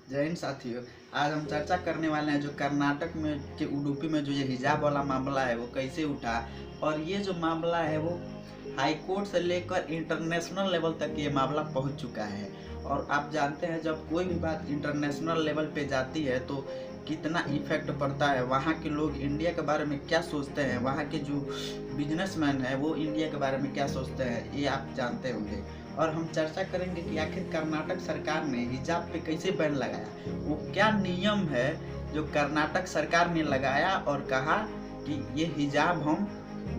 जय हिंद साथियों। आज हम चर्चा करने वाले हैं जो कर्नाटक में के उडुपी में जो ये हिजाब वाला मामला है वो कैसे उठा, और ये जो मामला है वो हाई कोर्ट से लेकर इंटरनेशनल लेवल तक ये मामला पहुंच चुका है। और आप जानते हैं जब कोई भी बात इंटरनेशनल लेवल पे जाती है तो कितना इफेक्ट पड़ता है। वहाँ के लोग इंडिया के बारे में क्या सोचते हैं, वहाँ के जो बिजनेसमैन है वो इंडिया के बारे में क्या सोचते हैं, ये आप जानते होंगे। और हम चर्चा करेंगे कि आखिर कर्नाटक सरकार ने हिजाब पे कैसे बैन लगाया, वो क्या नियम है जो कर्नाटक सरकार ने लगाया और कहा कि ये हिजाब हम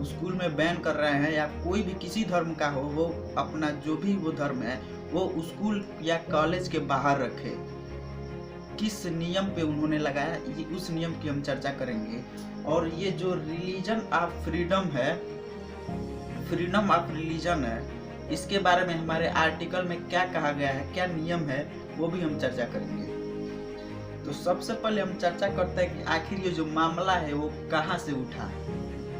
स्कूल में बैन कर रहे हैं, या कोई भी किसी धर्म का हो वो अपना जो भी वो धर्म है वो स्कूल या कॉलेज के बाहर रखे। किस नियम पे उन्होंने लगाया, ये उस नियम की हम चर्चा करेंगे। और ये जो रिलीजन ऑफ फ्रीडम है, फ्रीडम ऑफ रिलीजन है, इसके बारे में हमारे आर्टिकल में क्या कहा गया है, क्या नियम है, वो भी हम चर्चा करेंगे। तो सबसे पहले हम चर्चा करते हैं कि आखिर ये जो मामला है वो कहाँ से उठा,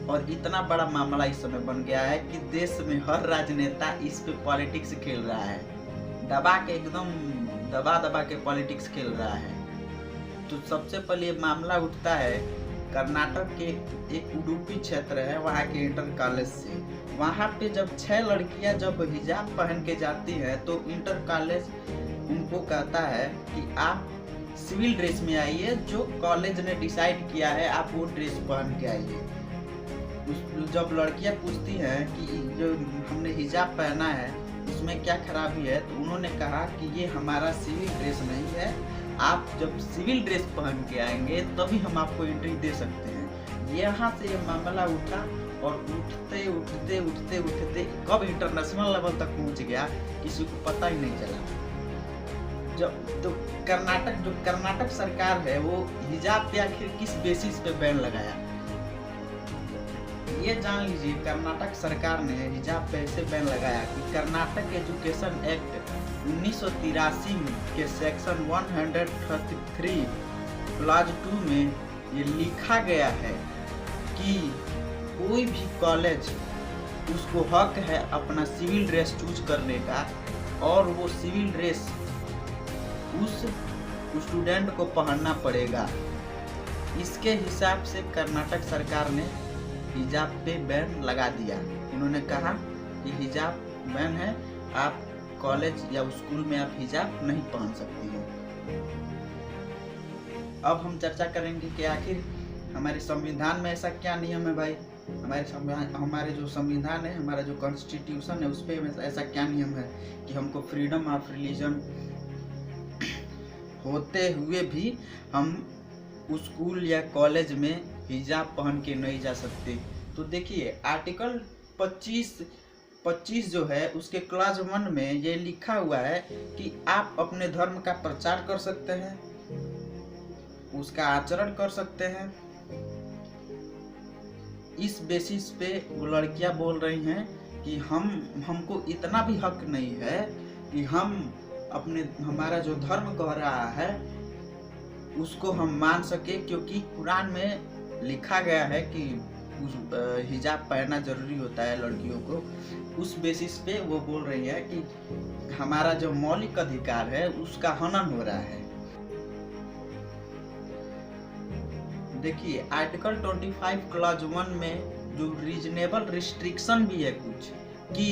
और इतना बड़ा मामला इस समय बन गया है कि देश में हर राजनेता इस पे पॉलिटिक्स खेल रहा है, दबा के एकदम दबा के पॉलिटिक्स खेल रहा है। तो सबसे पहले ये मामला उठता है कर्नाटक के एक उडुपी क्षेत्र है वहाँ के इंटर कॉलेज से। वहाँ पे जब 6 लड़कियां जब हिजाब पहन के जाती है तो इंटर कॉलेज उनको कहता है कि आप सिविल ड्रेस में आइए, जो कॉलेज ने डिसाइड किया है आप वो ड्रेस पहन के आइए। जब लड़कियां पूछती हैं कि जो हमने हिजाब पहना है उसमें क्या खराबी है, तो उन्होंने कहा कि ये हमारा सिविल ड्रेस नहीं है, आप जब सिविल ड्रेस पहन के आएंगे तभी हम आपको एंट्री दे सकते हैं। यहाँ से ये मामला उठा और उठते उठते उठते उठते कब इंटरनेशनल लेवल तक पहुँच गया किसी को पता ही नहीं चला। जब तो कर्नाटक सरकार है वो हिजाब पे आखिर किस बेसिस पे बैन लगाया, ये जान लीजिए। कर्नाटक सरकार ने हिजाब पे ऐसे बैन लगाया कि कर्नाटक एजुकेशन एक्ट 1983 के सेक्शन 133 क्लॉज 2 में ये लिखा गया है कि कोई भी कॉलेज उसको हक है अपना सिविल ड्रेस चूज करने का, और वो सिविल ड्रेस उस स्टूडेंट को पहनना पड़ेगा। इसके हिसाब से कर्नाटक सरकार ने हिजाब पे बैन लगा दिया। उन्होंने कहा कि हिजाब बैन है, आप कॉलेज या स्कूल में आप हिजाब नहीं पहन सकती हैं। अब हम चर्चा करेंगे कि आखिर हमारे संविधान में ऐसा क्या नियम है भाई। हमारे जो संविधान है, हमारा जो कॉन्स्टिट्यूशन है, उस पर ऐसा क्या नियम है कि हमको फ्रीडम ऑफ रिलीजन होते हुए भी हम स्कूल या कॉलेज में हिजाब पहन के नहीं जा सकते। तो देखिए आर्टिकल 25 जो है उसके क्लॉज 1 में ये लिखा हुआ है कि आप अपने धर्म का प्रचार कर सकते हैं, उसका आचरण कर सकते हैं। इस बेसिस पे वो लड़कियां बोल रही हैं कि हमको इतना भी हक नहीं है कि हम हमारा जो धर्म कह रहा है उसको हम मान सके, क्योंकि कुरान में लिखा गया है कि हिजाब पहनना जरूरी होता है लड़कियों को। उस बेसिस पे वो बोल रही है कि हमारा जो मौलिक अधिकार है उसका हनन हो रहा है। देखिए आर्टिकल 25 क्लॉज 1 में जो रीजनेबल रिस्ट्रिक्शन भी है कुछ, कि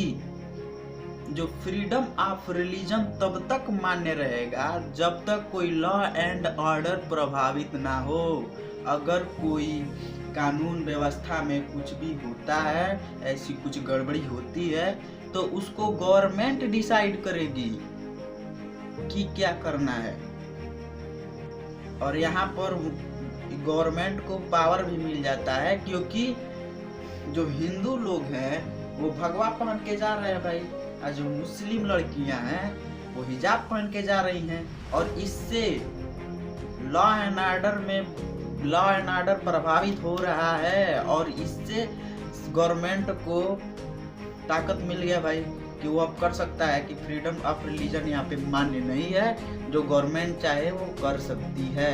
जो फ्रीडम ऑफ रिलीजन तब तक मान्य रहेगा जब तक कोई लॉ एंड ऑर्डर प्रभावित ना हो। अगर कोई कानून व्यवस्था में कुछ भी होता है, ऐसी कुछ गड़बड़ी होती है, तो उसको गवर्नमेंट डिसाइड करेगी कि क्या करना है। और यहाँ पर गवर्नमेंट को पावर भी मिल जाता है, क्योंकि जो हिंदू लोग हैं वो भगवा पहन के जा रहे हैं भाई, और जो मुस्लिम लड़कियां हैं वो हिजाब पहन के जा रही हैं, और इससे लॉ एंड ऑर्डर प्रभावित हो रहा है। और इससे गवर्नमेंट को ताकत मिल गया भाई कि वो अब कर सकता है कि फ्रीडम ऑफ रिलीजन यहाँ पे मान्य नहीं है, जो गवर्नमेंट चाहे वो कर सकती है।